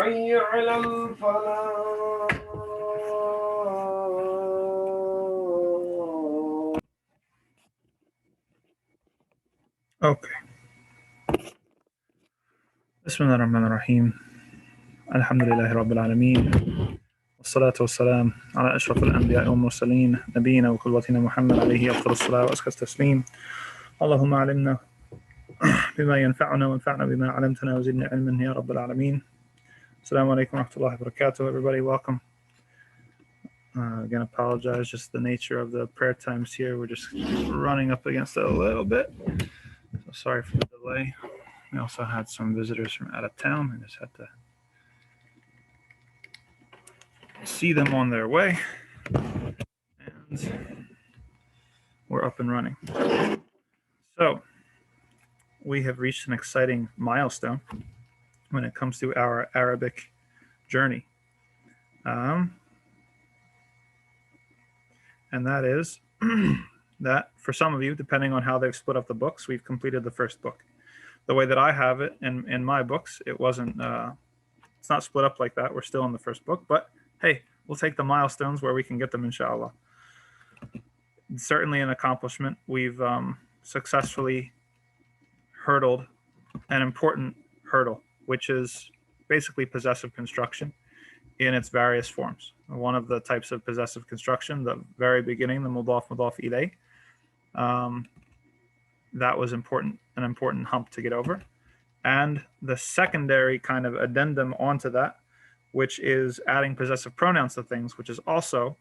حي على الفلاح. Okay. Bismillah ar-Rahman ar-Rahim. Alhamdulillahi Rabbil Alameen. والصلاة والسلام على أشرف الأنبياء والمرسلين نبينا وقدوتنا محمد عليه أفضل الصلاة وأزكى التسليم. اللهم علمنا بما ينفعنا وانفعنا بما علمتنا وزدنا علما يا رب العالمين. Assalamu alaikum wa rahmatullahi wa barakatuh. Everybody, welcome. Again, apologize, just the nature of the prayer times here. We're just running up against it a little bit. So sorry for the delay. We also had some visitors from out of town. I just had to see them on their way. And we're up and running. So we have reached an exciting milestone when it comes to our Arabic journey. And that is that for some of you, depending on how they've split up the books, we've completed the first book. The way that I have it in my books, it wasn't, it's not split up like that. We're still in the first book, but hey, we'll take the milestones where we can get them, inshallah. It's certainly an accomplishment. We've successfully hurdled an important hurdle, which is basically possessive construction in its various forms. One of the types of possessive construction, the very beginning, the mudaf ilayh, that was an important hump to get over. And the secondary kind of addendum onto that, which is adding possessive pronouns to things, which is also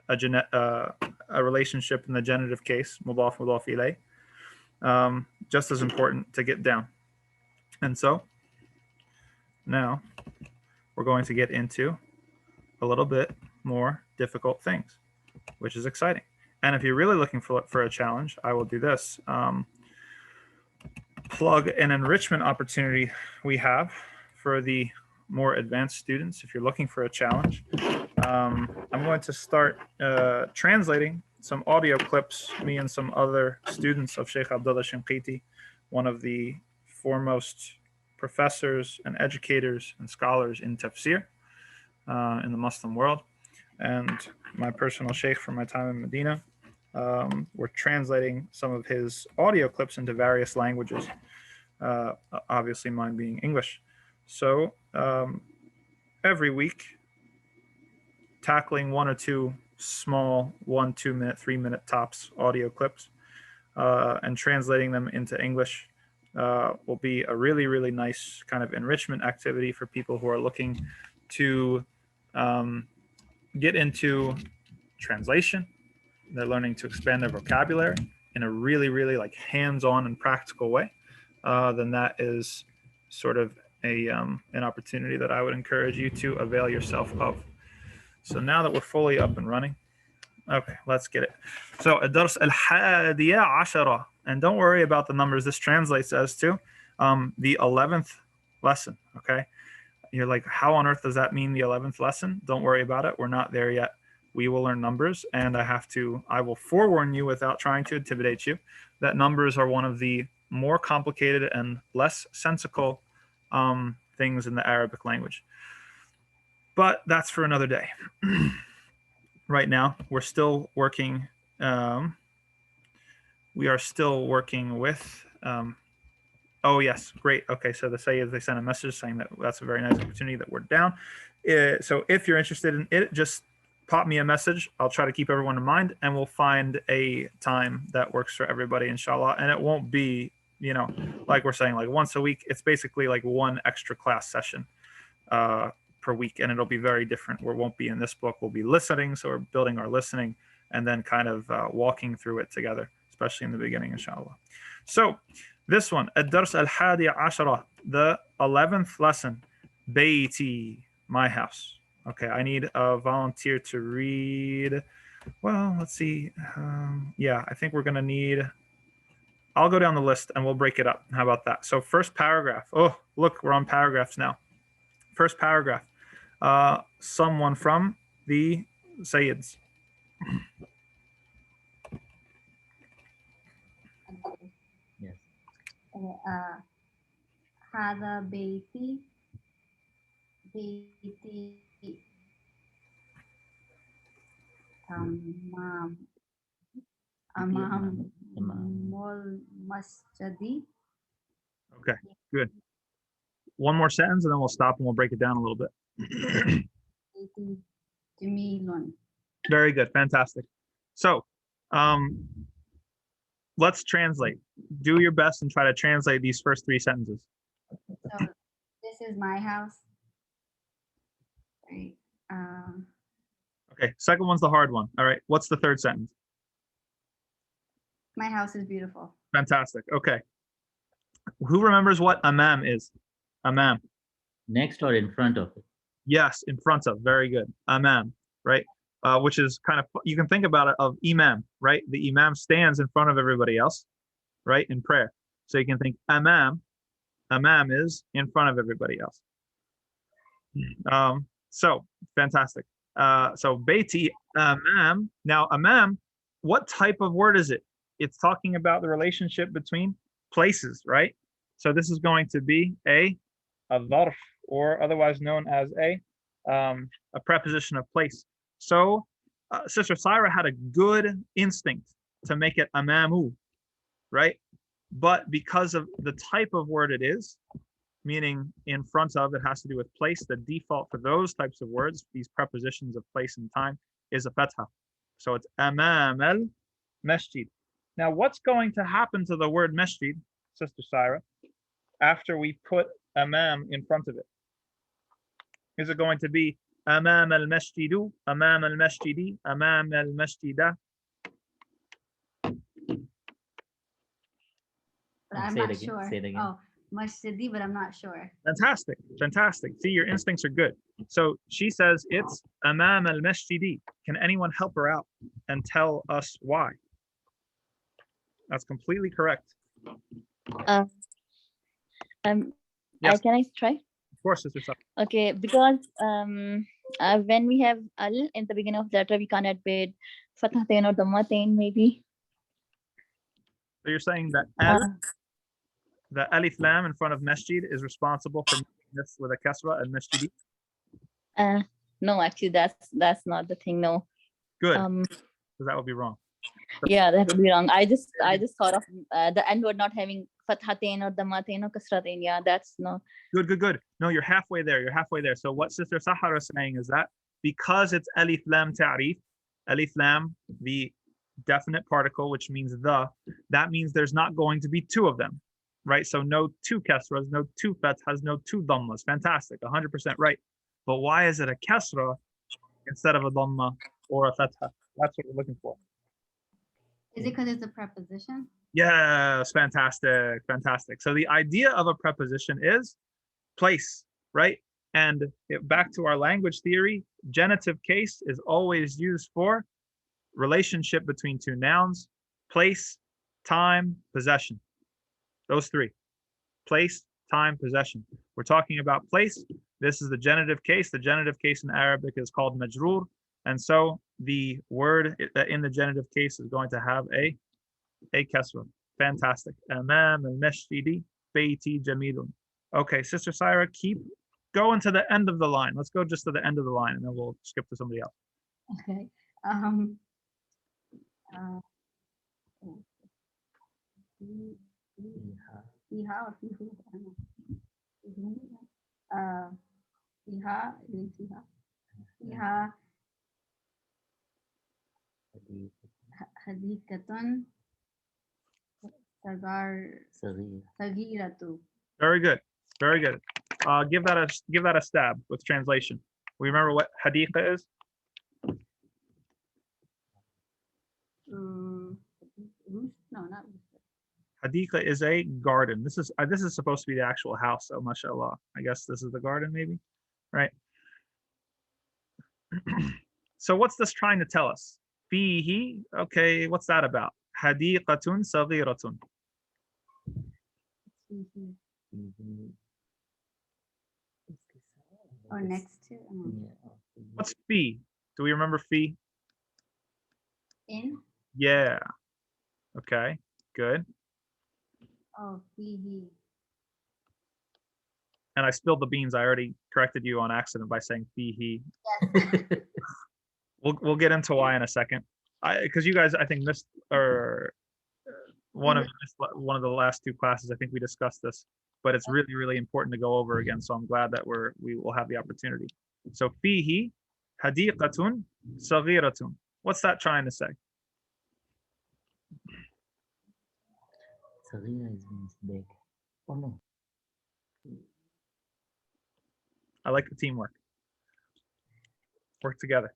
a relationship in the genitive case, mudaf ilayh, just as important to get down. And so now we're going to get into a little bit more difficult things, which is exciting. And if you're really looking for a challenge, I will do this. Plug an enrichment opportunity we have for the more advanced students. If you're looking for a challenge, I'm going to start translating some audio clips, me and some other students of Sheikh Abdullah Shinqiti, one of the foremost professors and educators and scholars in tafsir in the Muslim world, and my personal sheikh from my time in Medina. We're translating some of his audio clips into various languages, obviously mine being English. So every week, tackling one or two small 1, 2 minute, 3 minute tops audio clips and translating them into English will be a really, really nice kind of enrichment activity for people who are looking to get into translation. They're learning to expand their vocabulary in a really, really like hands-on and practical way. Then that is sort of an opportunity that I would encourage you to avail yourself of. So now that we're fully up and running, okay, let's get it. So الدرس الحادية عشرة, and don't worry about the numbers. This translates as to the 11th lesson. Okay, you're like, how on earth does that mean the 11th lesson? Don't worry about it. We're not there yet. We will learn numbers, and I will forewarn you without trying to intimidate you that numbers are one of the more complicated and less sensical things in the Arabic language. But that's for another day. Right now, we're still working. We are still working with. Oh yes, great. Okay, so the Sayyids, they sent a message saying that that's a very nice opportunity that we're down. So if you're interested in it, just pop me a message. I'll try to keep everyone in mind, and we'll find a time that works for everybody, inshallah. And it won't be, like we're saying, like once a week. It's basically like one extra class session per week, and it'll be very different. We won't be in this book. We'll be listening, so we're building our listening, and then kind of walking through it together, especially in the beginning, inshallah. So this one, الدرس الحادي عشرة, the 11th lesson, Bayti, my house. Okay, I need a volunteer to read. Well, let's see. Yeah, I think we're going to need, I'll go down the list and we'll break it up. How about that? So first paragraph. Oh, look, we're on paragraphs now. First paragraph. Someone from the Sayyids. هذا بيتي. بيتي أمام أمام المسجد. Okay, good. One more sentence and then we'll stop and we'll break it down a little bit. بيتي جميل. Very good. Fantastic. So let's translate. Do your best and try to translate these first three sentences. So this is my house. Right. Okay, second one's the hard one. All right, what's the third sentence? My house is beautiful. Fantastic. Okay. Who remembers what amam is? Amam. Next or in front of it? Yes, in front of. Very good. Amam, right? Which is kind of, you can think about it of imam, right? The imam stands in front of everybody else, right? In prayer. So you can think amam. Amam is in front of everybody else. So fantastic. So Beiti amam. Now amam, what type of word is it? It's talking about the relationship between places, right? So this is going to be a dharf, or otherwise known as a preposition of place. So Sister Syra had a good instinct to make it amamu, right? But because of the type of word it is, meaning in front of, it has to do with place. The default for those types of words, these prepositions of place and time, is a fatha. So it's amam al masjid. Now, what's going to happen to the word masjid, Sister Syra, after we put amam in front of it? Is it going to be amam al masjidu, amam al masjidi, amam al masjida? But I'm Say it not again, sure. say it again. Oh, masjidi, but I'm not sure. Fantastic, fantastic. See, your instincts are good. So she says it's amam al masjidi. Can anyone help her out and tell us why? That's completely correct. Can Yes. I try? Of course, Sister Syra. Okay, because when we have al in the beginning of the letter, we can't add with fathatain or dhammatain maybe. So you're saying that the alif lam in front of masjid is responsible for making this with a kasra and masjidi? No, actually, that's not the thing. No. Good, because that would be wrong. Yeah, that would be wrong. I just thought of the end word not having fathatain or dhammatain or kasratain. Yeah, that's no. Good. No, you're halfway there. You're halfway there. So what Sister Sahara is saying is that because it's alif lam ta'rif, alif lam, the definite particle, which means the, that means there's not going to be two of them, right? So no two kasras, no two fathas, no two dhammas. Fantastic, 100% right. But why is it a kasra instead of a dhamma or a fatha? That's what we're looking for. Is it because it's a preposition? Yes, fantastic. So the idea of a preposition is place, right? And back to our language theory, genitive case is always used for relationship between two nouns, place, time, possession. Those three: place, time, possession. We're talking about place. This is the genitive case. The genitive case in Arabic is called majroor. And so the word in the genitive case is going to have a kasra. Fantastic. Amam al-masjidi bayti jamilun. Okay, Sister Syra, keep going to the end of the line. Let's go just to the end of the line and then we'll skip to somebody else. Okay. Fiha or fihu? I don't know. Fiha, fiha hadikatun sagiratu. Very good. Give that a stab with translation. We remember what hadika is? No, not Hadika is a garden. This is supposed to be the actual house. So mashallah. I guess this is the garden, maybe, right? So what's this trying to tell us? Fihi. Okay, what's that about? Hadiqatun saghiratun. or next to. What's fi? Do we remember fi? In? Yeah. Okay, good. Oh, fihi. And I spilled the beans. I already corrected you on accident by saying fihi. We'll get into why in a second. Because you guys, I think, missed or one of the last two classes. I think we discussed this, but it's really, really important to go over again. So I'm glad that we will have the opportunity. So fihi hadiqatun saghiratun. What's that trying to say? Saghira means big. Oh no. I like the teamwork. Work together.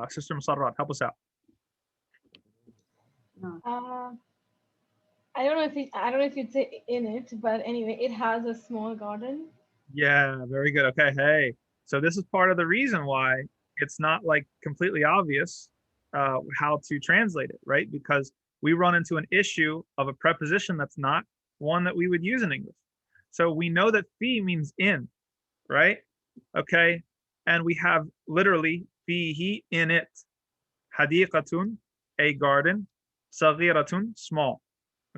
Sister Musarrat, help us out. No. I don't know if you'd say in it, but anyway, it has a small garden. Yeah, very good. Okay, hey. So this is part of the reason why it's not like completely obvious how to translate it, right? Because we run into an issue of a preposition that's not one that we would use in English. So we know that fi means in, right? Okay, and we have literally fihi in it. Hadiqatun, a garden. Saghiratun, small.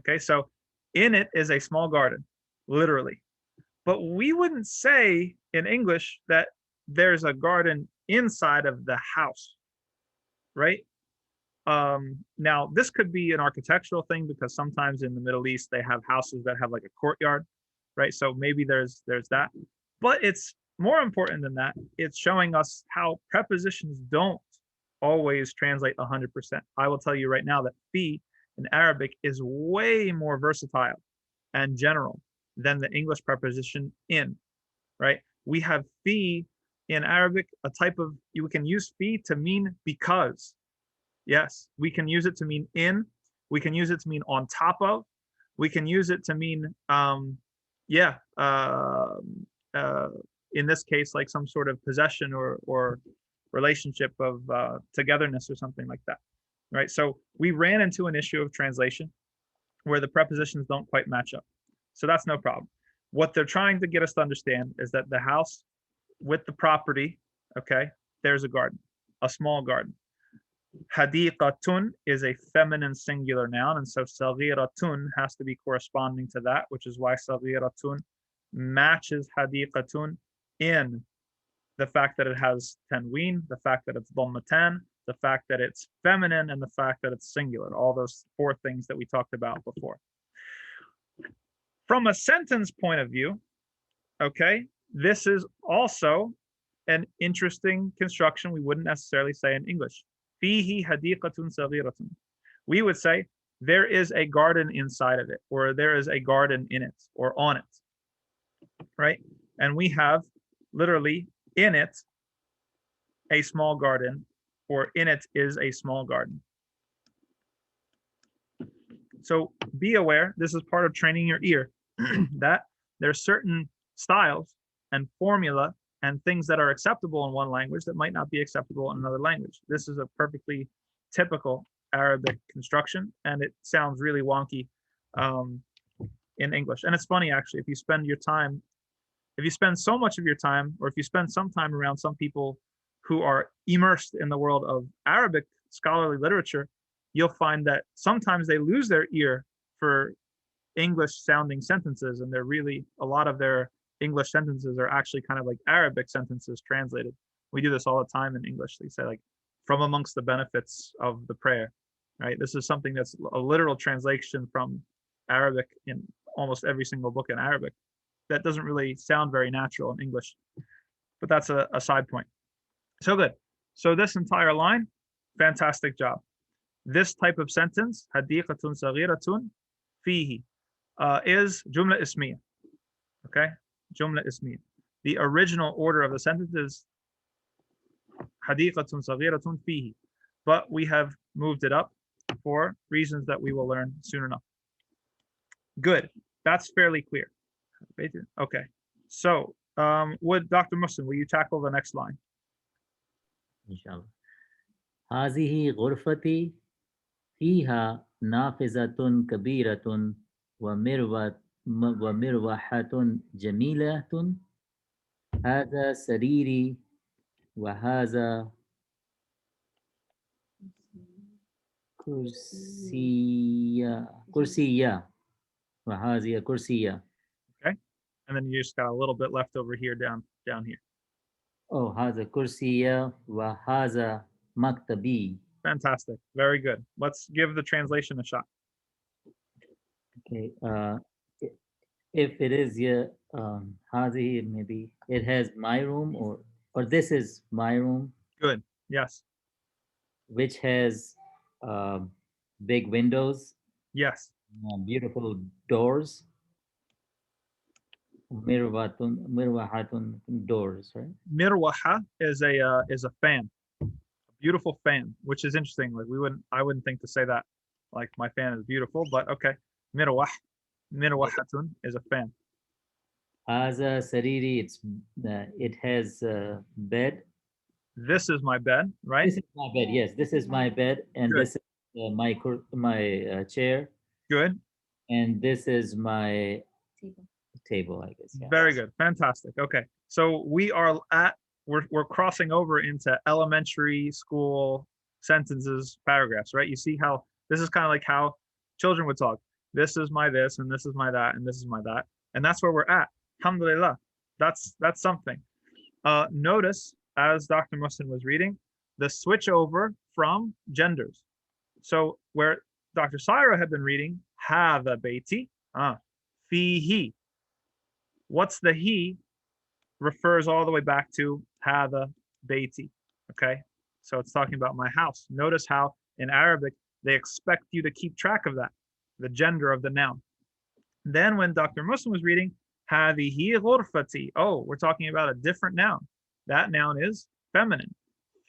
Okay, so in it is a small garden, literally. But we wouldn't say in English that there's a garden inside of the house, right? Now, this could be an architectural thing because sometimes in the Middle East they have houses that have like a courtyard, right? So maybe there's that. But it's more important than that. It's showing us how prepositions don't always translate 100%. I will tell you right now that fi in Arabic is way more versatile and general than the English preposition in, right? We have fi in Arabic, a type of, you can use fi to mean because. Yes, we can use it to mean in, we can use it to mean on top of, we can use it to mean, in this case, like some sort of possession or relationship of togetherness or something like that, right? So we ran into an issue of translation where the prepositions don't quite match up. So that's no problem. What they're trying to get us to understand is that the house with the property, okay, there's a garden, a small garden. Hadiqatun is a feminine singular noun, and so saghiratun has to be corresponding to that, which is why saghiratun matches hadiqatun in the fact that it has tanween, the fact that it's dhammatan, the fact that it's feminine, and the fact that it's singular. All those four things that we talked about before. From a sentence point of view, okay, this is also an interesting construction we wouldn't necessarily say in English. Fihi hadiqatun saghiratun. We would say there is a garden inside of it, or there is a garden in it, or on it, right? And we have literally in it a small garden, or in it is a small garden. So be aware, this is part of training your ear, that there's certain styles and formula and things that are acceptable in one language that might not be acceptable in another language. This is a perfectly typical Arabic construction, and it sounds really wonky in English. And it's funny, actually, if you spend so much of your time, or if you spend some time around some people who are immersed in the world of Arabic scholarly literature, you'll find that sometimes they lose their ear for English sounding sentences, and they're really, a lot of their English sentences are actually kind of like Arabic sentences translated. We do this all the time in English. They say like, from amongst the benefits of the prayer, right? This is something that's a literal translation from Arabic in almost every single book in Arabic. That doesn't really sound very natural in English, but that's a side point. So good. So this entire line, fantastic job. This type of sentence, hadiqatun saghiratun fihi, is jumla ismiya. Okay, jumla ismiya. The original order of the sentence is hadiqatun saghiratun fihi, but we have moved it up for reasons that we will learn soon enough. Good. That's fairly clear. Okay. So, would Dr. Muslim, will you tackle the next line? Inshallah. هذه غرفتي فيها نافذة كبيرة ومروحة جميلة. هذا سريري وهذا كرسية كرسية وهذه كرسية. And then you just got a little bit left over here down here. Oh, هذا كرسية وهذا مكتبي. Fantastic. Very good. Let's give the translation a shot. Okay. If it is هذه, maybe it has my room, or this is my room, Good. Yes. which has big windows, Yes. beautiful doors. Mirwahatun doors, right? Mirwaha is a fan. A beautiful fan, which is interesting. Like I wouldn't think to say that. Like my fan is beautiful, but okay. Mirwahatun is a fan. Haza sariri, it has a bed. This is my bed, right? This is my bed. Yes, this is my bed, and Good. this is my chair, Good. and this is my Table. table, I guess. Yeah. Very good. Fantastic. Okay. So we're crossing over into elementary school sentences, paragraphs, right? You see how this is kind of like how children would talk. This is my this, and this is my that, and this is my that. And that's where we're at. Alhamdulillah. That's something. Notice as Dr. Muslim was reading, the switch over from genders. So where Dr. Syra had been reading, hadha baiti, fihi. What's the he refers all the way back to hadha baiti. Okay, so it's talking about my house. Notice how in Arabic they expect you to keep track of that, the gender of the noun. Then when Dr. Muslim was reading, hadihi ghurfati. Oh, we're talking about a different noun. That noun is feminine.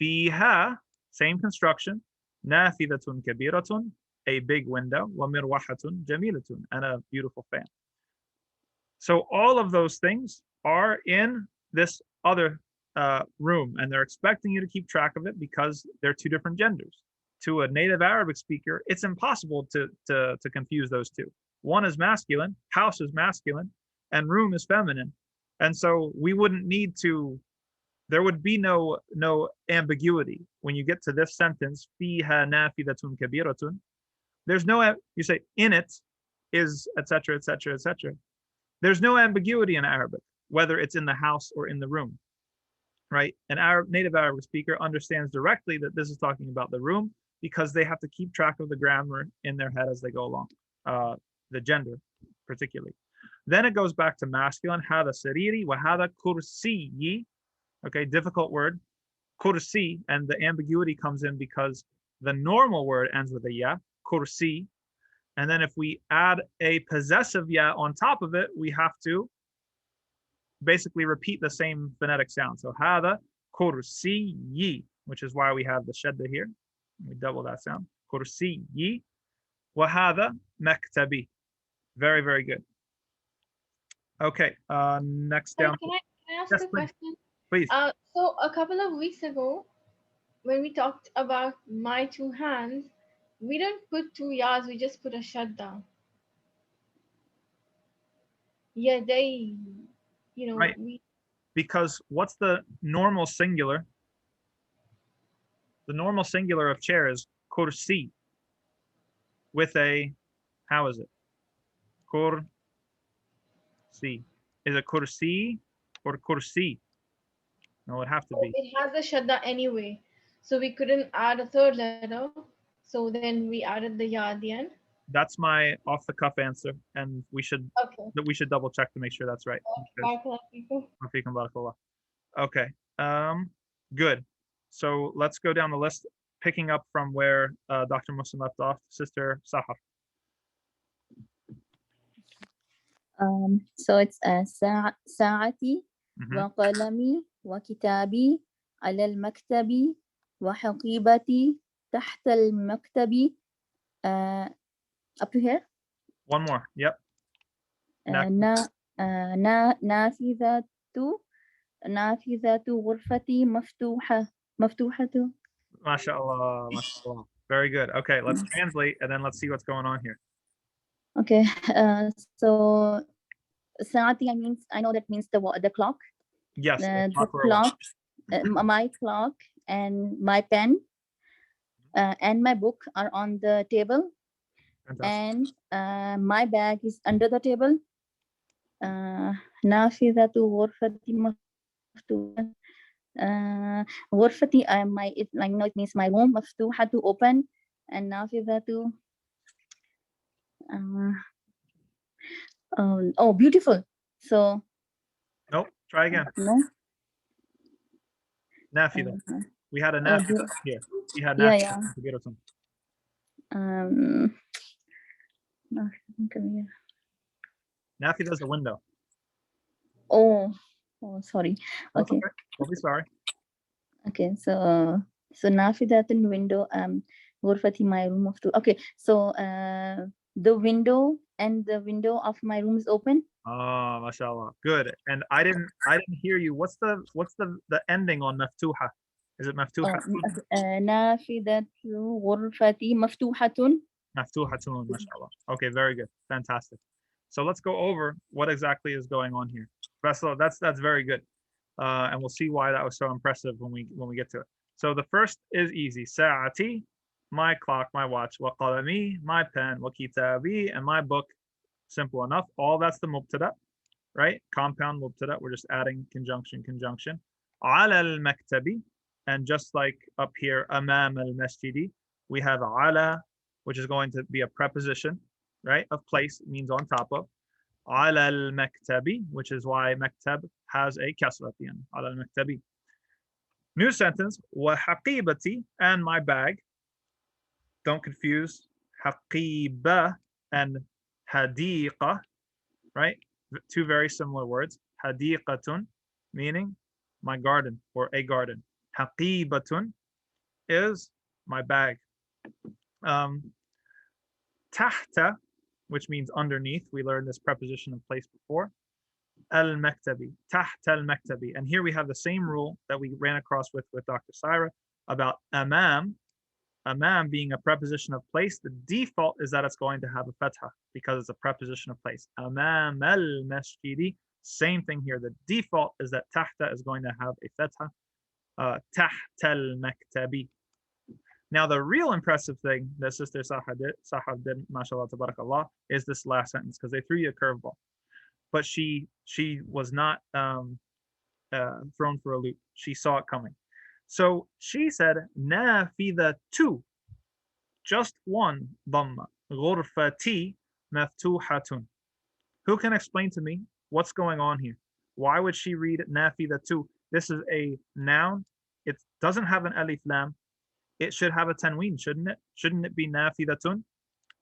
Fiha, same construction. Nafidatun kabiratun, a big window. Wa mirwahatun jamilatun, and a beautiful fan. So all of those things are in this other room, and they're expecting you to keep track of it because they're two different genders. To a native Arabic speaker, it's impossible to confuse those two. One is masculine, house is masculine, and room is feminine. And so we wouldn't need to, there would be no ambiguity when you get to this sentence, fiha nafidatun kabiratun. There's no, you say in it is etc., etc., etc. There's no ambiguity in Arabic, whether it's in the house or in the room, right? An native Arabic speaker understands directly that this is talking about the room because they have to keep track of the grammar in their head as they go along, the gender particularly. Then it goes back to masculine, hada sariri wa hada kursiyi. Okay, difficult word, kursi, and the ambiguity comes in because the normal word ends with a ya, kursi. And then if we add a possessive ya on top of it, we have to basically repeat the same phonetic sound. So hada kursiyi, which is why we have the shadda here. We double that sound. Kursiyi wa hada maktabi. Very, very good. Okay, next down. Can I ask Yes, a please. question? Please. So a couple of weeks ago, when we talked about my two hands, we don't put two yas, we just put a shutdown. Yeah, they, Right. Because what's the normal singular? The normal singular of chair is kursi with a, how is it? Kursi. Is it kursi or kursi? No, it would have to be. It has a shadda anyway, so we couldn't add a third letter. So then we added the ya at the end. That's my off the cuff answer, and we should double check to make sure that's right. Okay. Good. So let's go down the list, picking up from where Dr. Muslim left off. Sister Sahar. So it's ساعتي وقلمي وكتابي على المكتب وحقيبتي تحت المكتب. Up to here. One more. Yep. نافذة غرفتي مفتوحة. MashaAllah. MashaAllah. Very good. Okay, let's translate and then let's see what's going on here. Okay. So saati, I know that means the clock. Yes. The clock, my clock and my pen and my book are on the table, Fantastic. and my bag is under the table. نافذة غرفتي مفتوحة. غرفتي, my, it, like, it means my room, مفتوحة, to open, and نافذة, oh, beautiful. So Nope. Try again. no. Nafida. We had a Oh, nafida here. We had yeah, nafida. yeah. Um, Nafida is the window. oh, sorry. That's Okay. okay. Don't be sorry. Okay, so نافذة window, غرفتي, my room of two. Okay, so the window and the window of my room is open. Oh, mashallah. Good. And I didn't hear you. What's the ending on maftuha? Is it maftuha? نافذة غرفتي مفتوحة. Maftuhatun, mashallah. Okay, very good. Fantastic. So let's go over what exactly is going on here. That's very good. And we'll see why that was so impressive when we get to it. So the first is easy. Sa'ati, my clock, my watch. Wa qalami, my pen. Wa kitabi, and my book. Simple enough. All that's the mubtada, right? Compound mubtada. We're just adding conjunction. Ala al-maktabi, and just like up here, amam al-masjidi, we have ala, which is going to be a preposition, right? Of place, means on top of. Ala al-maktabi, which is why maktab has a kasra at the end. Ala al-maktabi. New sentence, wa haqibati, and my bag. Don't confuse haqiba and hadiqa, right? Two very similar words. Hadiqatun, meaning my garden or a garden. Haqibatun is my bag. Tahta, which means underneath. We learned this preposition of place before. Al-maktabi, tahta al-maktabi. And here we have the same rule that we ran across with Dr. Syra about amam. Amam being a preposition of place, the default is that it's going to have a fatha because it's a preposition of place. Amam al-masjidi, same thing here. The default is that tahta is going to have a fatha. Tahta al-maktabi. Now, the real impressive thing that Sister Sahab did, mashallah, tabarakallah, is this last sentence, because they threw you a curveball. But she was not thrown for a loop. She saw it coming. So she said, nafida two, just one dhamma, ghurfati maftuhatun. Who can explain to me what's going on here? Why would she read nafida two? This is a noun. It doesn't have an alif lam. It should have a tanween, shouldn't it? Shouldn't it be nafidatun?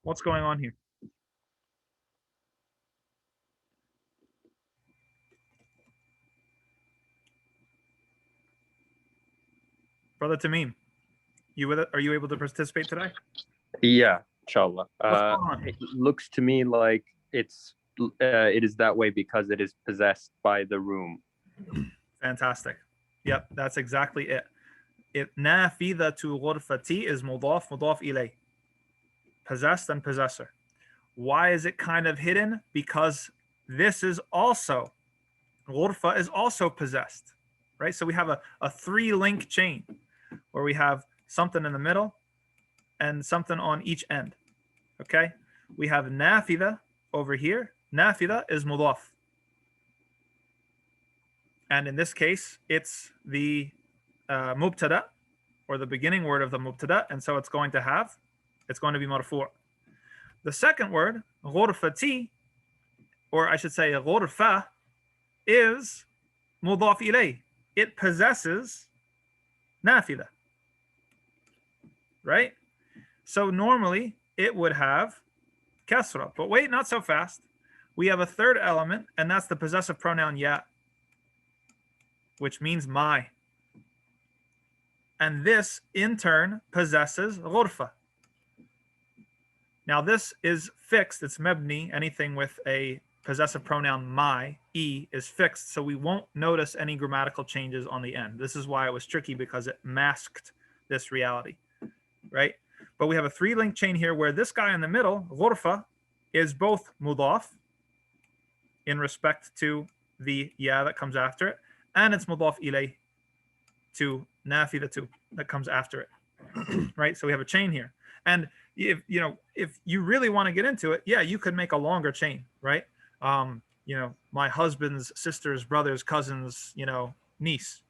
What's going on here? Brother Tamim, you with it? Are you able to participate today? Yeah, inshallah. What's going on? It looks to me like it is that way because it is possessed by the room. Fantastic. Yep, that's exactly it. Nafidatu ghurfati is mudaf ilay. Possessed and possessor. Why is it kind of hidden? Because this is also, ghurfa is also possessed, right? So we have a three-link chain where we have something in the middle and something on each end, okay? We have nafida over here. Nafida is mudaf. And in this case, it's the mubtada, or the beginning word of the mubtada, and so it's going to be marfu'. The second word, ghurfati, or I should say ghurfa, is mudaf ilay. It possesses nafida, right? So normally it would have kasra, but wait, not so fast. We have a third element, and that's the possessive pronoun ya, which means my. And this, in turn, possesses ghurfa. Now, this is fixed. It's mebni. Anything with a possessive pronoun my, e, is fixed, so we won't notice any grammatical changes on the end. This is why it was tricky, because it masked this reality, right? But we have a three-link chain here where this guy in the middle, ghurfa, is both mudaf in respect to the ya that comes after it, and it's mudaf ilay to nafidatu that comes after it. right? So we have a chain here. And if you really want to get into it, yeah, you could make a longer chain, right? My husband's sister's brother's cousin's, niece,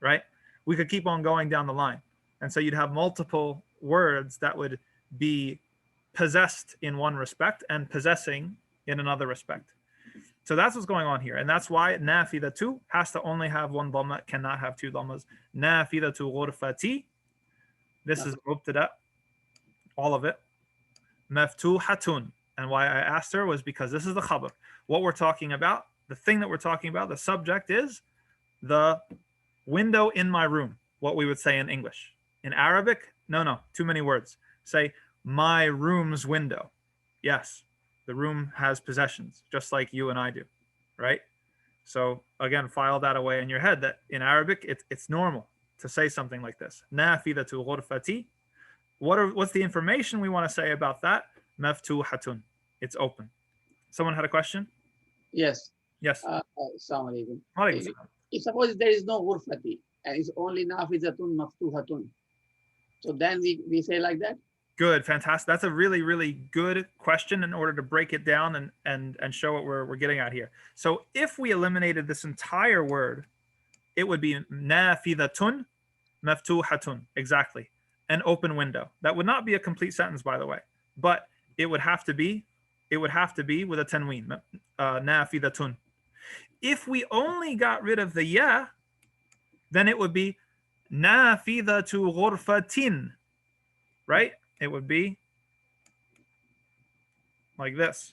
right? We could keep on going down the line. And so you'd have multiple words that would be possessed in one respect and possessing in another respect. So that's what's going on here. And that's why nafidatu has to only have one dhamma, cannot have two dhammas. Nafidatu ghurfati. This is mubtada, all of it. Maftuhatun. And why I asked her was because this is the khabar. What we're talking about, the thing that we're talking about, the subject is the window in my room, what we would say in English. In Arabic, no, too many words. Say, my room's window. Yes, the room has possessions, just like you and I do, right? So again, file that away in your head that in Arabic, it's normal to say something like this. Nafidatu ghurfati. What's the information we want to say about that? Maftuhatun. It's open. Someone had a question? Yes. Yes. Assalamu alaikum. Walaikum salam. If suppose there is no ghurfati and it's only nafizatun maftuhatun, so then we say like that? Good, fantastic. That's a really, really good question in order to break it down and show what we're getting at here. So if we eliminated this entire word, it would be nafidatun maftuhatun. Exactly. An open window. That would not be a complete sentence, by the way, but it would have to be with a tanween, nafidatun. If we only got rid of the ya, then it would be nafidatu ghurfatin, right? It would be like this.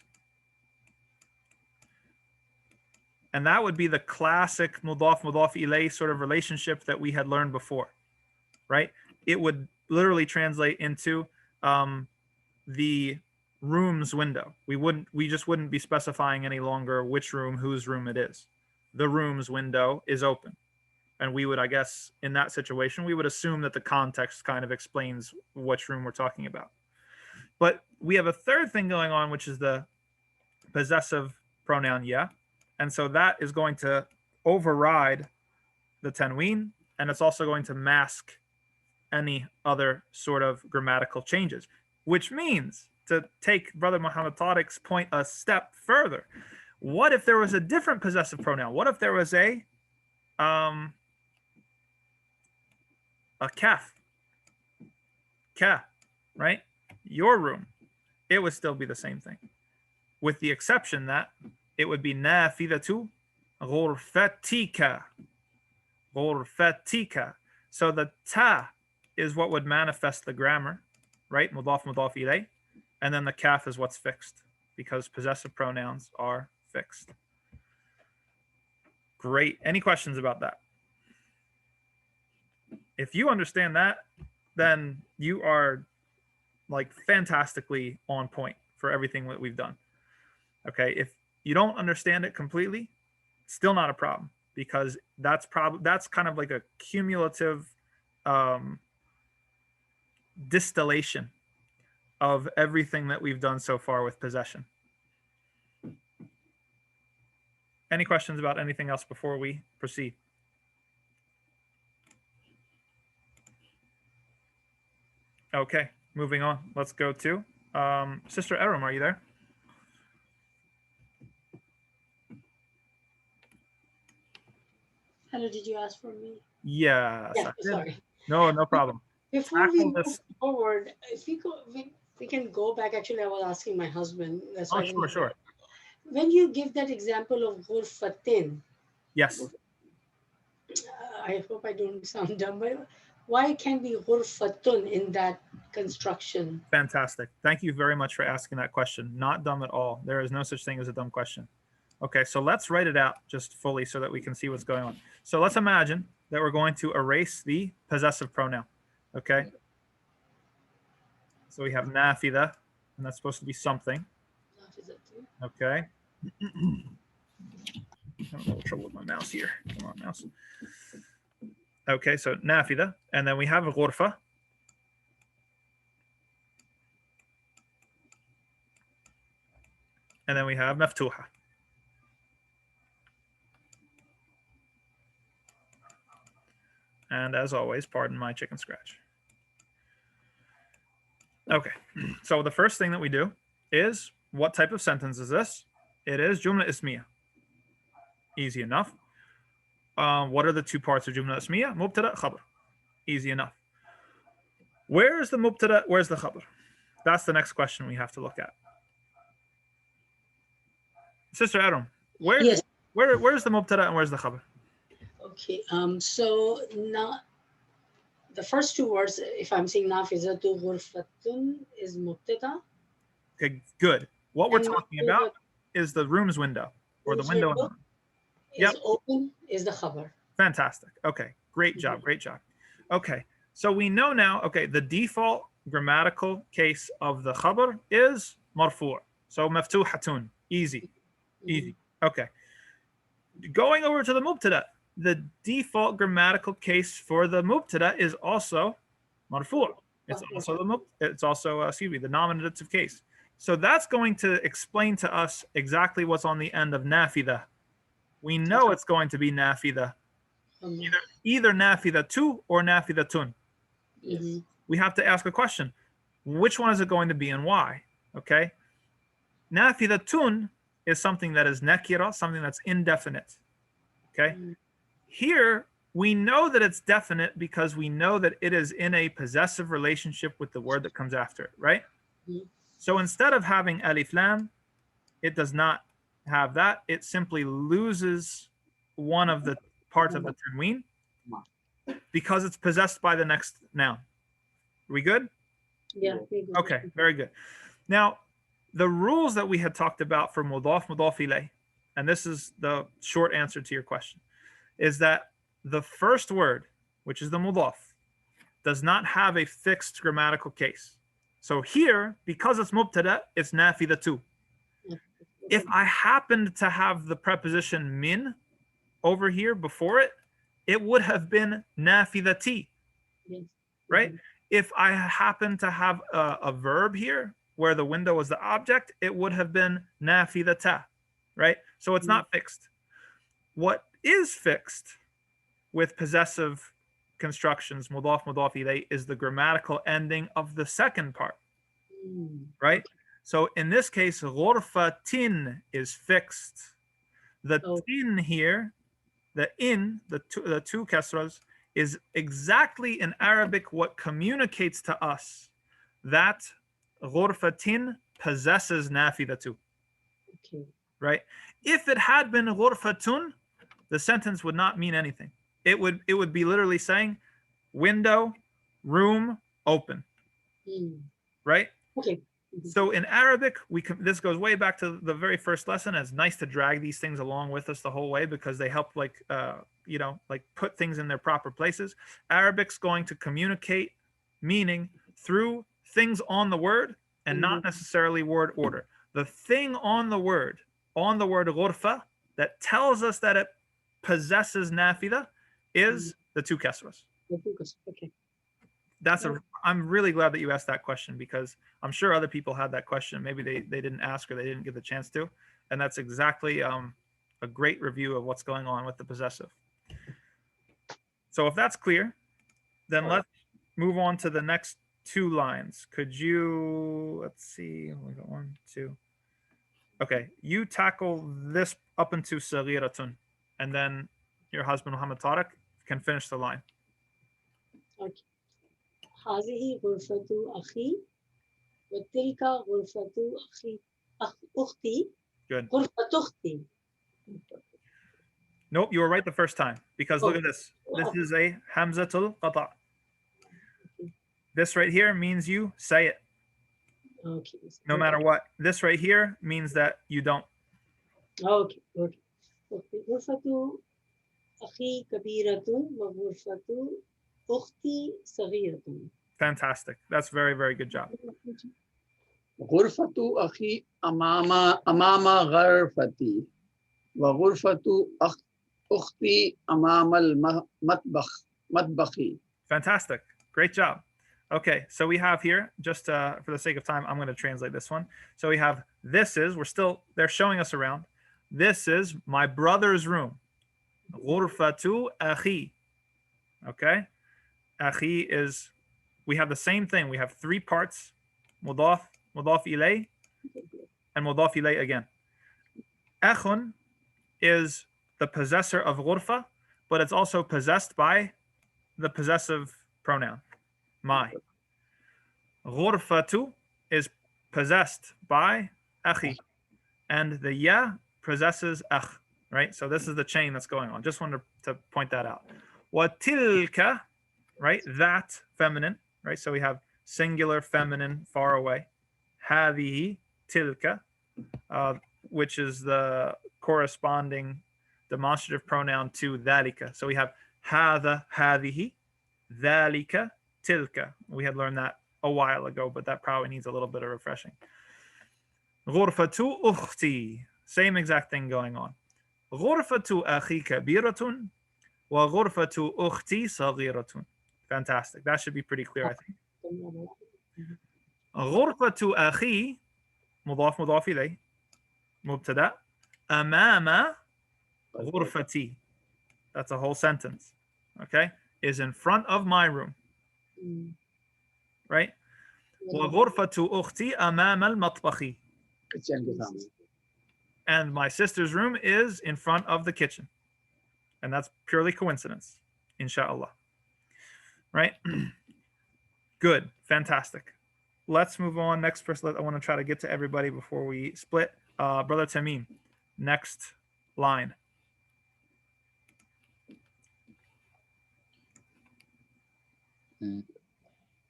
And that would be the classic mudaf ilay sort of relationship that we had learned before, right? It would literally translate into the room's window. We just wouldn't be specifying any longer which room, whose room it is. The room's window is open. And we would, I guess, in that situation, we would assume that the context kind of explains which room we're talking about. But we have a third thing going on, which is the possessive pronoun ya. And so that is going to override the tanween, and it's also going to mask any other sort of grammatical changes, which means, to take Brother Muhammad Tariq's point a step further, what if there was a different possessive pronoun? What if there was a kaf, right? Your room. It would still be the same thing, with the exception that it would be nafidatu ghurfatika. So the ta is what would manifest the grammar, right? Mudaf ilay. And then the kaf is what's fixed, because possessive pronouns are fixed. Great. Any questions about that? If you understand that, then you are like fantastically on point for everything that we've done. Okay. If you don't understand it completely, still not a problem, because that's kind of like a cumulative distillation of everything that we've done so far with possession. Any questions about anything else before we proceed? Okay, moving on. Let's go to Sister Erum. Are you there? Hello, did you ask for me? Yes. Yeah, sorry. No problem. Before we move forward, if we can go back. Actually, I was asking my husband. That's why Sure. When you give that example of ghurfatin, Yes. I hope I don't sound dumb, but why can't be ghurfatun in that construction? Fantastic. Thank you very much for asking that question. Not dumb at all. There is no such thing as a dumb question. Okay, so let's write it out just fully so that we can see what's going on. So let's imagine that we're going to erase the possessive pronoun. Okay. So we have nafida, and that's supposed to be something. Okay. I'm having a little trouble with my mouse here. Come on, mouse. Okay, so nafida, and then we have ghurfa. And then we have maftuha. And as always, pardon my chicken scratch. Okay, so the first thing that we do is, what type of sentence is this? It is jumla ismiya. Easy enough. What are the two parts of jumla ismiya? Mubtada, khabar. Easy enough. Where is the mubtada? Where's the khabar? That's the next question we have to look at. Sister Adam, Yes. where's the mubtada and where's the khabar? Okay. So now the first two words, if I'm saying nafizatu ghurfatun, is mubtada. Okay, good. What we're And talking about is the room's window, or the room's window in the window room. is Yep. open, is the khabar. Fantastic. Okay, great job, great job. Okay, so we know now, okay, the default grammatical case of the khabar is marfu'. So maftuhatun, easy, easy. Okay. Going over to the mubtada, the default grammatical case for the mubtada is also marfu'. It's also excuse me, the nominative case. So that's going to explain to us exactly what's on the end of nafida. We know it's going to be nafida. Either nafida tu or nafida tun. Yes. We have to ask a question. Which one is it going to be and why? Okay. Nafida tun is something that is nakira, something that's indefinite. Okay. Here, we know that it's definite because we know that it is in a possessive relationship with the word that comes after it, right? So instead of having alif lam, it does not have that. It simply loses one of the parts of the tanween because it's possessed by the next noun. Are we good? Yeah. Okay, very good. Now, the rules that we had talked about for mudaf, mudaf ilayh, and this is the short answer to your question, is that the first word, which is the mudaf, does not have a fixed grammatical case. So here, because it's mubtada, it's nafida too. If I happened to have the preposition min over here before it, it would have been nafidati, right? If I happen to have a verb here where the window was the object, it would have been nafidata, right? So it's not fixed. What is fixed with possessive constructions, mudaf, mudaf ilayh, is the grammatical ending of the second part, right? So in this case, ghurfatin is fixed. The tin here, the two kasras, is exactly in Arabic what communicates to us that ghurfatin possesses nafidatu. Okay. Right? If it had been ghurfatun, the sentence would not mean anything. It would be literally saying window, room, open. Right? Okay. So in Arabic, this goes way back to the very first lesson. It's nice to drag these things along with us the whole way because they help like put things in their proper places. Arabic's going to communicate meaning through things on the word and not necessarily word order. The thing on the word ghurfa, that tells us that it possesses nafida is the two kasras. Okay. I'm really glad that you asked that question because I'm sure other people had that question. Maybe they didn't ask or they didn't get the chance to. And that's exactly a great review of what's going on with the possessive. So if that's clear, then let's move on to the next two lines. Could you, let's see, we got 1, 2. Okay, you tackle this up into saghiratun, and then your husband Muhammad Tariq can finish the line. Okay. هذه غرفة أخي وتلك غرفة أختي. Good. غرفة أختي. Nope, you were right the first time because look at this. This is a hamzatul qata'. This right here means you say it. Okay. No matter what. This right here means that you don't. Okay. غرفة أخي كبيرة وغرفة أختي صغيرة. Fantastic. That's very, very good job. غرفة أخي أمام غرفتي وغرفة أختي أمام المطبخ. Fantastic. Great job. Okay, so we have here, just for the sake of time, I'm going to translate this one. So we have, they're showing us around. This is my brother's room. غرفة أخي. Okay? Akhi is, we have the same thing. We have three parts مضاف مضاف إليه and مضاف إليه again. أخ is the possessor of غرفة, but it's also possessed by the possessive pronoun my. غرفة is possessed by أخي, and the ya possesses أخ, right? So this is the chain that's going on. Just wanted to point that out. وتلك, right? That, feminine, right? So we have singular, feminine, far away. هذه, تلك, which is the corresponding demonstrative pronoun to ذلك. So we have هذا, هذه, ذلك, تلك. We had learned that a while ago, but that probably needs a little bit of refreshing. غرفة أختي, same exact thing going on. غرفة أخي كبيرة وغرفة أختي صغيرة. Fantastic. That should be pretty clear, I think. غرفة أخي مضاف مضاف إليه مبتدأ أمام غرفتي. That's a whole sentence. Okay? Is in front of my room. Right? وغرفة أختي أمام المطبخ. And my sister's room is in front of the kitchen. And that's purely coincidence, inshallah. Right? Good. Fantastic. Let's move on. Next person, I want to try to get to everybody before we split. Brother Tamim, next line.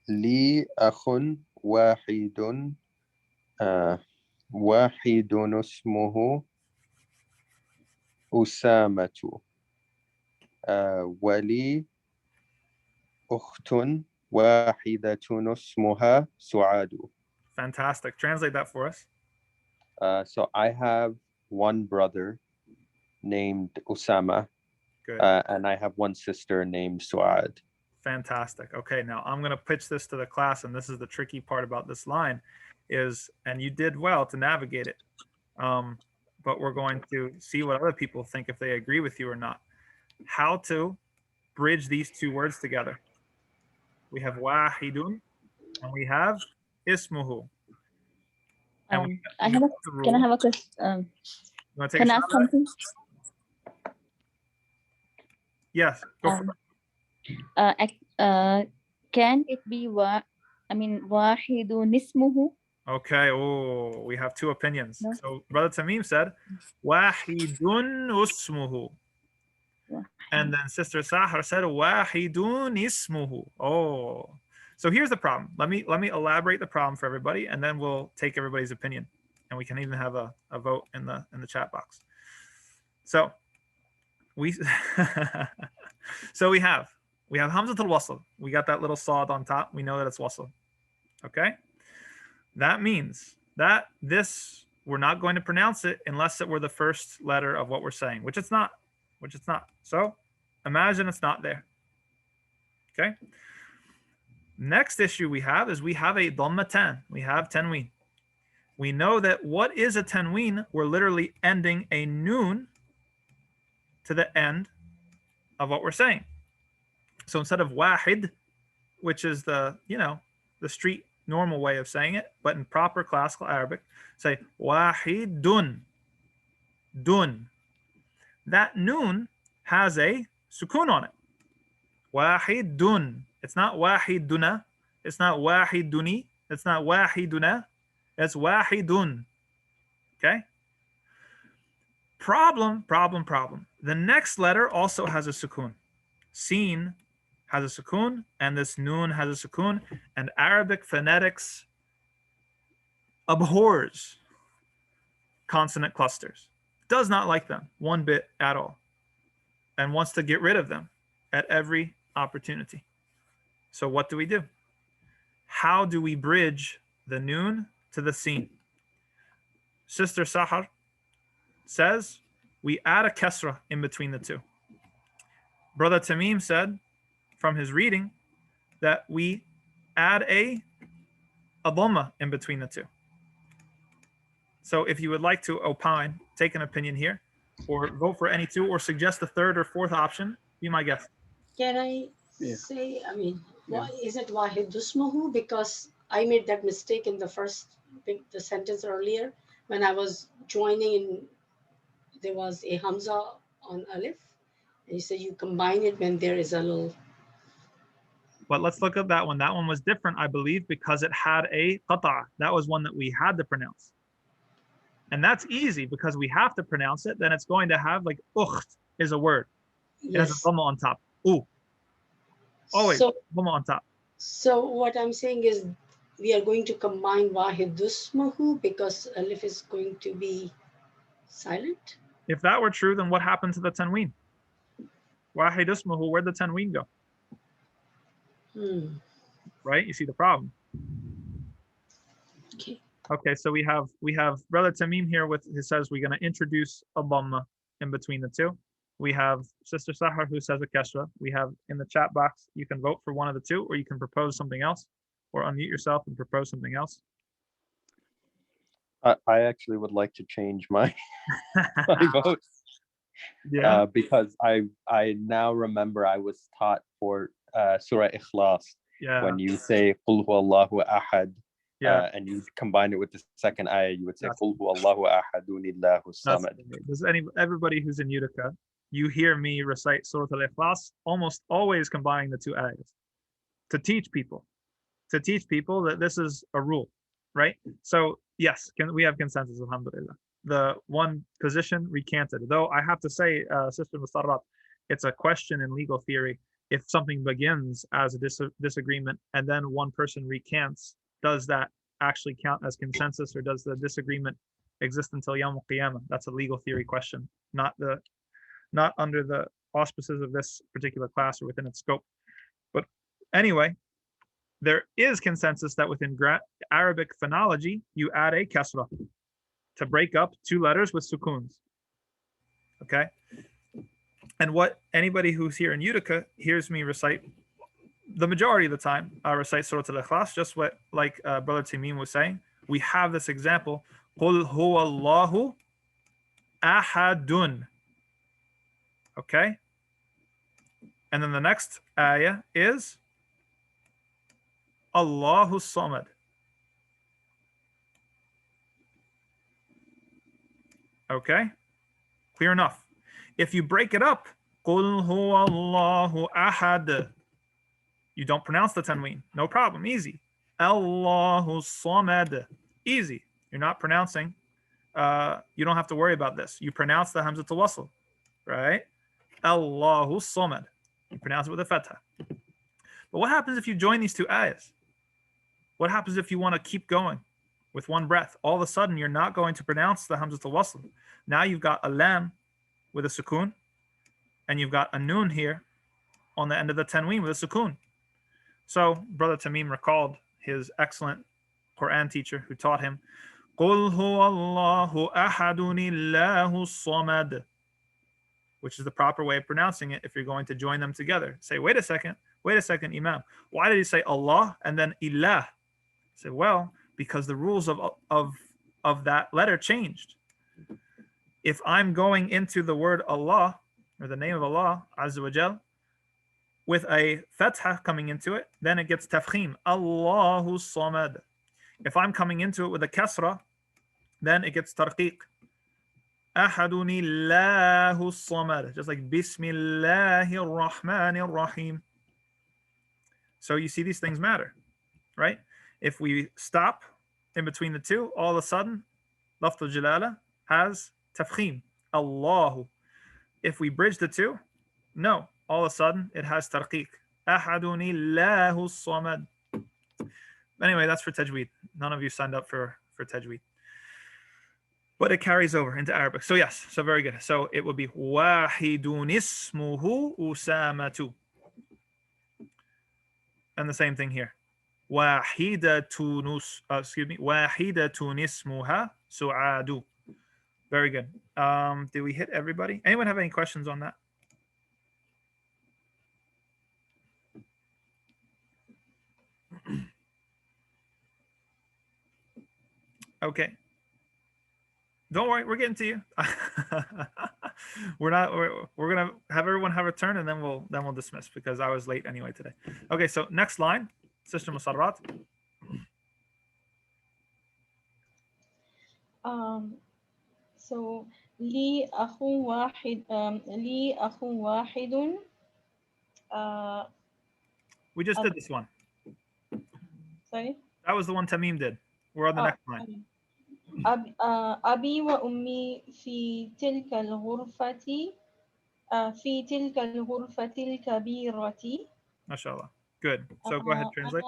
لي أخ واحد واحد اسمه أسامة ولي أخت واحدة اسمها سعاد. Fantastic. Translate that for us. So I have one brother named Usama. Good. And I have one sister named Suad. Fantastic. Okay, now I'm going to pitch this to the class, and this is the tricky part about this line is, and you did well to navigate it, but we're going to see what other people think, if they agree with you or not. How to bridge these two words together. We have wahidun, and we have ismuhu. And can I have a question? Can I ask something? Yes, go for it. Can it be wahidun ismuhu? Okay, oh, we have two opinions. No? So Brother Tamim said, wahidun usmuhu. And then Sister Sahar said, wahidun ismuhu. Oh, so here's the problem. Let me elaborate the problem for everybody, and then we'll take everybody's opinion, and we can even have a vote in the chat box. So we so we have Hamzatul Wasl. We got that little sod on top. We know that it's wasl. Okay, that means that this, we're not going to pronounce it unless it were the first letter of what we're saying, which it's not. So imagine it's not there. Okay. Next issue we have is we have a dhammatan. We have tanween. We know that what is a tanween? We're literally ending a noon to the end of what we're saying. So instead of wahid, which is the street normal way of saying it, but in proper classical Arabic, say wahidun, dun. That noon has a sukoon on it. Wahidun. It's not wahiduna. It's not wahiduni. It's not wahiduna. It's wahidun. Okay? Problem. The next letter also has a sukoon. Sin has a sukoon, and this noon has a sukoon, and Arabic phonetics abhors consonant clusters. Does not like them one bit at all, and wants to get rid of them at every opportunity. So what do we do? How do we bridge the noon to the sin? Sister Sahar says we add a kesra in between the two. Brother Tamim said from his reading that we add a dhamma in between the two. So if you would like to opine, take an opinion here, or vote for any two, or suggest a third or fourth option, be my guest. Can I say, why is it wahid usmuhu? Because I made that mistake in the the sentence earlier when I was joining in. There was a hamza on alif, and you said you combine it when there is a little. But let's look at that one. That one was different, I believe, because it had a qata. That was one that we had to pronounce. And that's easy because we have to pronounce it. Then it's going to have like ukht is a word. It has a Yes. dhamma on top. Ooh. Always So, dhamma on top. so what I'm saying is we are going to combine wahidusmahu because alif is going to be silent. If that were true, then what happened to the tanween? Wahid ismuhu, where'd the tanween go? Right? You see the problem. Okay. Okay, so we have Brother Tamim here with who says we're going to introduce a dhamma in between the two. We have Sister Sahar who says a kasra. We have in the chat box, you can vote for one of the two, or you can propose something else, or unmute yourself and propose something else. I actually would like to change my my vote. Yeah. Because I now remember I was taught for Surah Ikhlas Yeah. when you say Qul huwallahu ahad, Yeah. and you combine it with the second ayah, you would say That's- Qul huwallahu ahadun illahu That's samad. does everybody who's in Utica, you hear me recite Surah Al-Ikhlas almost always combining the two ayahs to teach people that this is a rule, right? So yes, we have consensus, alhamdulillah. The one position recanted, though I have to say, Sister Mustarrat, it's a question in legal theory. If something begins as a disagreement and then one person recants, does that actually count as consensus, or does the disagreement exist until Yawm al-Qiyamah? That's a legal theory question, not under the auspices of this particular class or within its scope. But anyway, there is consensus that within Arabic phonology, you add a kasra to break up two letters with sukoons. Okay? And what anybody who's here in Utica hears me recite the majority of the time, I recite Surah Al-Ikhlas, just like Brother Tamim was saying. We have this example, Qul huwallahu ahadun. Okay? And then the next ayah is Allahu Samad. Okay? Clear enough. If you break it up, Qul huwallahu ahad. You don't pronounce the tanween. No problem. Easy. Allahu Samad. Easy. You're not pronouncing. You don't have to worry about this. You pronounce the Hamzatul Wasl. Right? Allahu Samad. You pronounce it with a fatha. But what happens if you join these two ayahs? What happens if you want to keep going with one breath? All of a sudden, you're not going to pronounce the Hamzatul Wasl. Now you've got a lam with a sukoon, and you've got a noon here on the end of the tanween with a sukoon. So Brother Tamim recalled his excellent Quran teacher who taught him, Qul huwallahu ahadun illahu samad, which is the proper way of pronouncing it if you're going to join them together. Say, wait a second, Imam. Why did he say Allah and then ilah? Say, well, because the rules of that letter changed. If I'm going into the word Allah, or the name of Allah, Azza wa Jal, with a fatha coming into it, then it gets tafkhim, Allahu Samad. If I'm coming into it with a kasra, then it gets tarqiq, Ahadun illahu Samad, just like Bismillahir Rahmanir Rahim. So you see, these things matter, right? If we stop in between the two, all of a sudden, Lafzul Jalala has tafkhim, Allahu. If we bridge the two, no, all of a sudden it has tarqiq. Ahadun illahu samad. Anyway, that's for tajweed. None of you signed up for tajweed. But it carries over into Arabic. So yes, so very good. So it would be wahidun ismuhu usamatu. And the same thing here. Wahidatun ismuha su'adu. Very good. Did we hit everybody? Anyone have any questions on that? Okay. Don't worry, we're getting to you. We're gonna have everyone have a turn, and then we'll dismiss because I was late anyway today. Okay, so next line, Sister Musarrat. So لي أخو واحد لي أخو واحد We just did this one. sorry. That was the one Tamim did. We're on the next line. أبي وأمي في تلك الغرفة في تلك الغرفة الكبيرة. MashaAllah. Good. So go ahead, translate.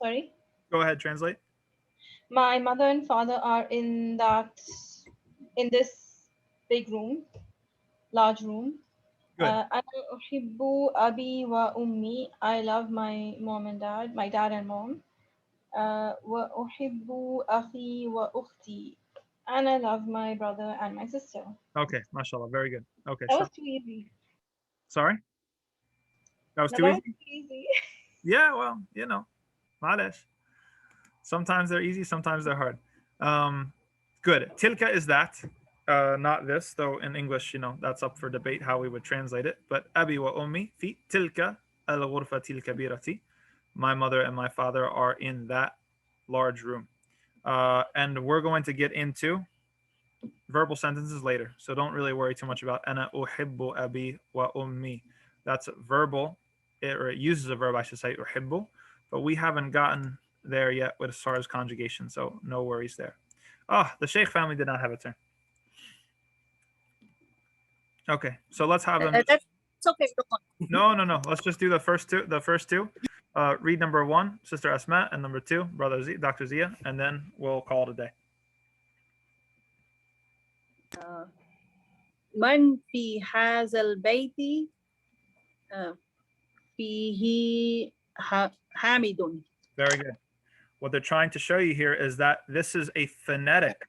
Sorry. Go ahead, translate. My mother and father are in this big room, large room. Good. أنا أحب أبي وأمي. I love my mom and dad, my dad and mom. وأحب أخي وأختي. And I love my brother and my sister. Okay, mashallah, very good. Okay, That so was too easy. sorry? That was No, too that easy? was too easy. Yeah, well, you know, malish. Sometimes they're easy, sometimes they're hard. Good. Tilka is that, not this, though in English, you know, that's up for debate how we would translate it. But Abi wa ummi fi tilka al-ghurfati al-kabirati. My mother and my father are in that large room. And we're going to get into verbal sentences later. So don't really worry too much about ana uhibbu abi wa ummi. That's verbal, or it uses a verb, I should say, uhibbu, but we haven't gotten there yet with as far as conjugation, so no worries there. Ah, the Sheikh family did not have a turn. Okay, so let's have them. That's okay. Go on. No. Let's just do the first two. Read number one, Sister Asma, and number two, Brother Z, Dr. Zia, and then we'll call it a day. من في هذا البيت فيه حامد. Very good. What they're trying to show you here is that this is a phonetic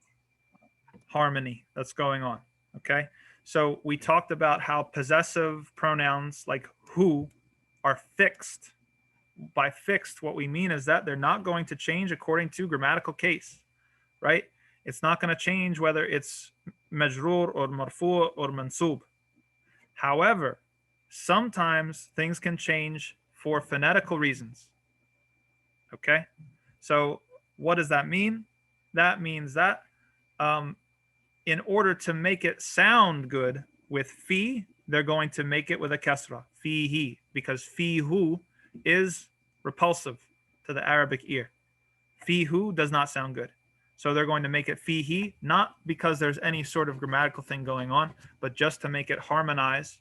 harmony that's going on. Okay. So we talked about how possessive pronouns like who are fixed. By fixed, what we mean is that they're not going to change according to grammatical case, right? It's not going to change whether it's majrur or marfu or mansub. However, sometimes things can change for phonetical reasons. Okay. So what does that mean? That means that in order to make it sound good with fi, they're going to make it with a kasra, fihi, because fihu is repulsive to the Arabic ear. Fihu does not sound good. So they're going to make it fihi, not because there's any sort of grammatical thing going on, but just to make it harmonize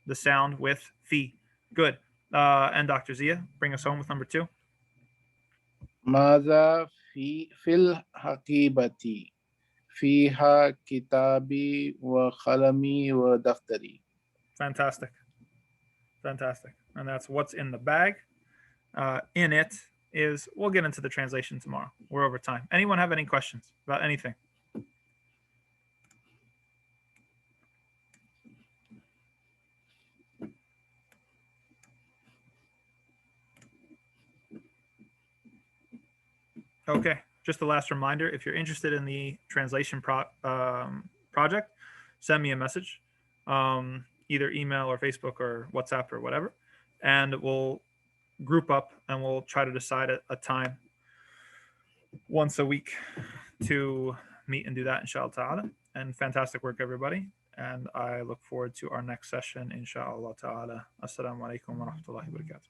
the sound with fi. Good. And Dr. Zia, bring us home with number two. ماذا في الحقيبة فيها كتابي وقلمي ودفتري. Fantastic. And that's what's in the bag. In it is, we'll get into the translation tomorrow. We're over time. Anyone have any questions about anything? Okay, just a last reminder, if you're interested in the translation project, send me a message, either email or Facebook or WhatsApp or whatever, and we'll group up and we'll try to decide a time once a week to meet and do that, inshallah ta'ala. And fantastic work, everybody. And I look forward to our next session, inshallah ta'ala. Assalamu alaikum wa rahmatullahi wa barakatuh.